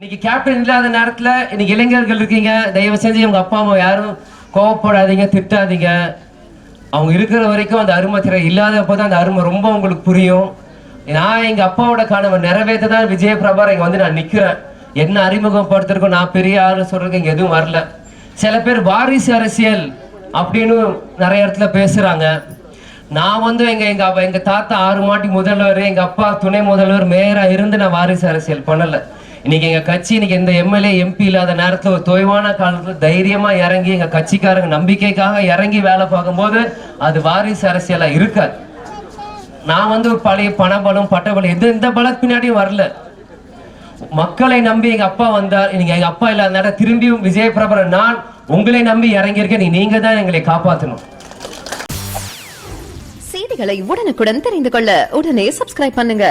இன்னைக்கு கேப்டன் இல்லாத நேரத்துல இன்னைக்கு இளைஞர்கள் இருக்கீங்க, தயவு செஞ்சு உங்க அப்பா அம்மா யாரும் கோவப்படாதீங்க, திட்டாதீங்க. அவங்க இருக்கிற வரைக்கும் அந்த அருமை திரை இல்லாதப்பதான் அந்த அருமை ரொம்ப உங்களுக்கு புரியும். நான் எங்க அப்பாவோட கனவை நிறைவேற்ற தான் விஜய பிரபார் இங்க வந்து நான் நிக்கிறேன். என்ன அறிமுகப்படுத்திருக்கோம், நான் பெரிய ஆளு சொல்றதுக்கு இங்க எதுவும் வரல. சில பேர் வாரிசு அரசியல் அப்படின்னு நிறைய இடத்துல பேசுறாங்க. நான் வந்து எங்க தாத்தா 6 மாட்டி முதல்வர், எங்க அப்பா துணை முதல்வர், மேயரா இருந்து நான் வாரிசு அரசியல் பண்ணல. இன்னைக்கு எங்க கட்சி இன்னைக்கு எந்த எம்எல்ஏ எம்பி இல்லாத நேரத்துல ஒரு தொய்வான காலத்துல தைரியமா இறங்கி எங்க கட்சிக்காரங்க நம்பிக்கைக்காக இறங்கி வேலை பார்க்கும்போது அது வாரிசு அரசியலா இருக்காது. நான் வந்து ஒரு பழைய பணபலம் பட்டபலம் எந்த பலம் பின்னாடியும் வரல. மக்களை நம்பி எங்க அப்பா வந்தார். இன்னைக்கு எங்க அப்பா இல்லாத நேரம் திரும்பியும் விஜய பிரபாகரன் நான் உங்களை நம்பி இறங்கியிருக்கேன். நீங்க தான் எங்களை காப்பாற்றணும். செய்திகளை உடனுக்குடன் தெரிந்து கொள்ள உடனே சப்ஸ்கிரைப் பண்ணுங்க.